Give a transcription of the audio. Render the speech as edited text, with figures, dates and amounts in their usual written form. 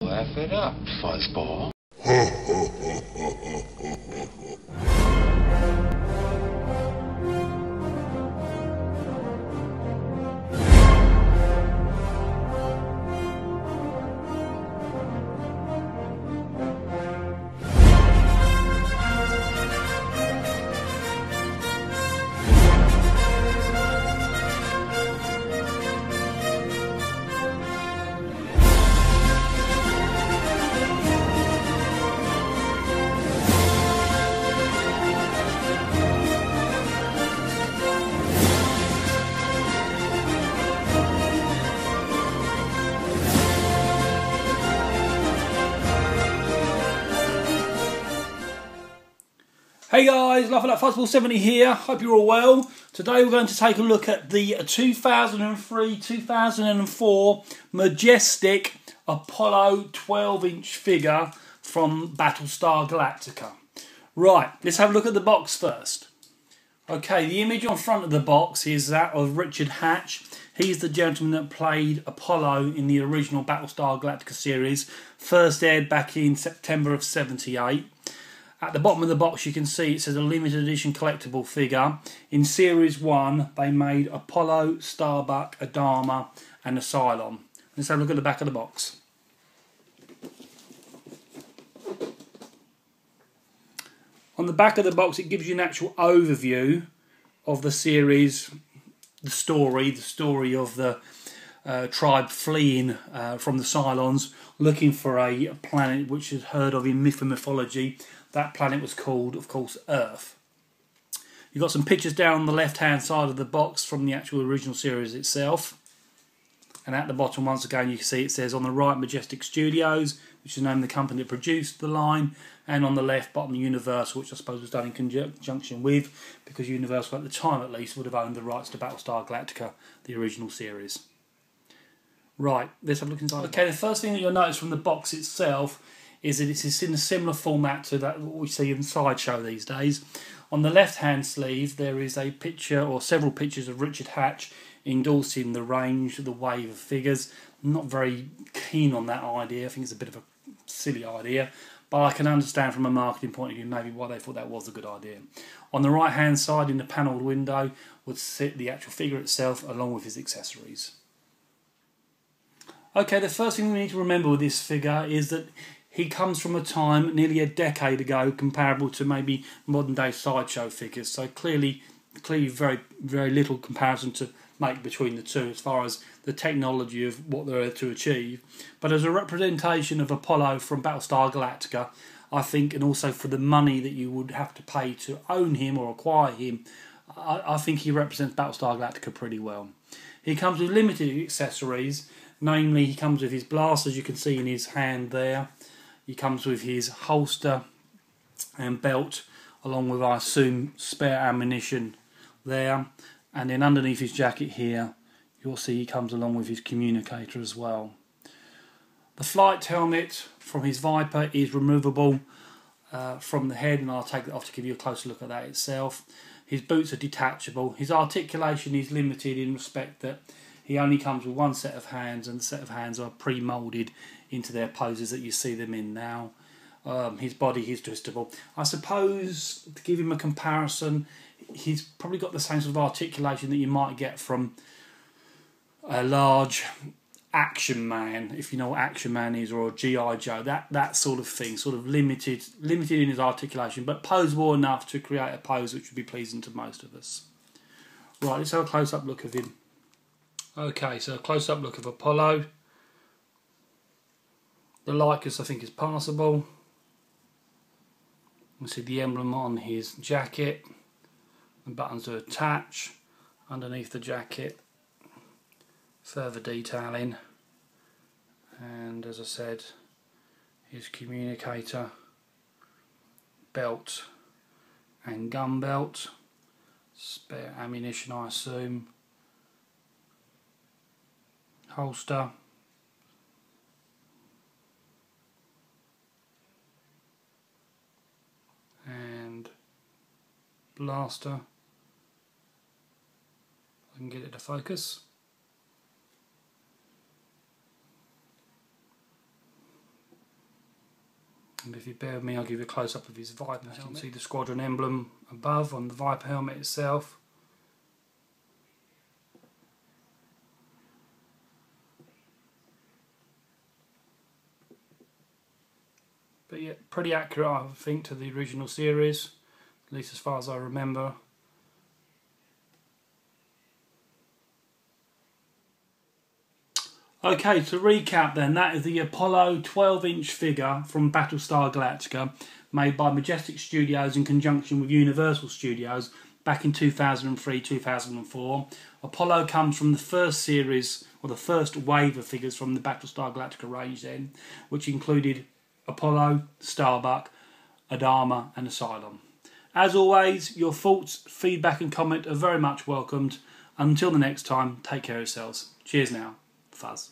Laugh it up, fuzzball. Hey guys, Laugh It Up Fuzzball 70 here, hope you're all well. Today we're going to take a look at the 2003-2004 Majestic Apollo 12-inch figure from Battlestar Galactica. Right, let's have a look at the box first. Okay, the image on front of the box is that of Richard Hatch. He's the gentleman that played Apollo in the original Battlestar Galactica series, first aired back in September of '78. At the bottom of the box you can see it says a limited edition collectible figure. In Series 1 they made Apollo, Starbuck, Adama and a Cylon. Let's have a look at the back of the box. On the back of the box it gives you an actual overview of the series, the story of the tribe fleeing from the Cylons, looking for a planet which is heard of in myth and mythology. That planet was called, of course, Earth. You've got some pictures down on the left-hand side of the box from the actual original series itself. And at the bottom, once again, you can see it says on the right, Majestic Studios, which is the name of the company that produced the line. And on the left, bottom, Universal, which I suppose was done in conjunction with, because Universal, at the time at least, would have owned the rights to Battlestar Galactica, the original series. Right, let's have a look inside. Okay, the first thing that you'll notice from the box itself is that it's in a similar format to that what we see in Sideshow these days. On the left-hand sleeve there is a picture or several pictures of Richard Hatch endorsing the range, the wave of figures. I'm not very keen on that idea. I think it's a bit of a silly idea, but I can understand from a marketing point of view maybe why they thought that was a good idea. On the right-hand side in the panelled window would sit the actual figure itself along with his accessories. Okay, the first thing we need to remember with this figure is that he comes from a time nearly a decade ago comparable to maybe modern day Sideshow figures, so clearly very, very little comparison to make between the two as far as the technology of what they're to achieve. But as a representation of Apollo from Battlestar Galactica, I think, and also for the money that you would have to pay to own him or acquire him, I think he represents Battlestar Galactica pretty well. He comes with limited accessories, namely he comes with his blaster, as you can see in his hand there. He comes with his holster and belt, along with, I assume, spare ammunition there. And then underneath his jacket here, you'll see he comes along with his communicator as well. The flight helmet from his Viper is removable from the head, and I'll take that off to give you a closer look at that itself. His boots are detachable. His articulation is limited in respect that he only comes with one set of hands, and the set of hands are pre-moulded into their poses that you see them in now. His body is twistable. I suppose, to give him a comparison, he's probably got the same sort of articulation that you might get from a large Action Man, if you know what Action Man is, or a G.I. Joe, that sort of thing, sort of limited in his articulation, but poseable enough to create a pose which would be pleasing to most of us. Right, let's have a close-up look of him. Okay, so a close-up look of Apollo. The likeness I think is passable. You see the emblem on his jacket. The buttons to attach. Underneath the jacket, further detailing. And as I said, his communicator, belt and gun belt. Spare ammunition, I assume. Holster. And blaster. I can get it to focus. And if you bear with me, I'll give you a close-up of his Viper helmet. You can see the squadron emblem above on the Viper helmet itself. But yeah, pretty accurate, I think, to the original series, at least as far as I remember. Okay, to recap then, that is the Apollo 12-inch figure from Battlestar Galactica, made by Majestic Studios in conjunction with Universal Studios back in 2003-2004. Apollo comes from the first series, or the first wave of figures from the Battlestar Galactica range then, which included Apollo, Starbuck, Adama and Asylum. As always, your thoughts, feedback and comment are very much welcomed. Until the next time, take care of yourselves. Cheers now. Fuzz.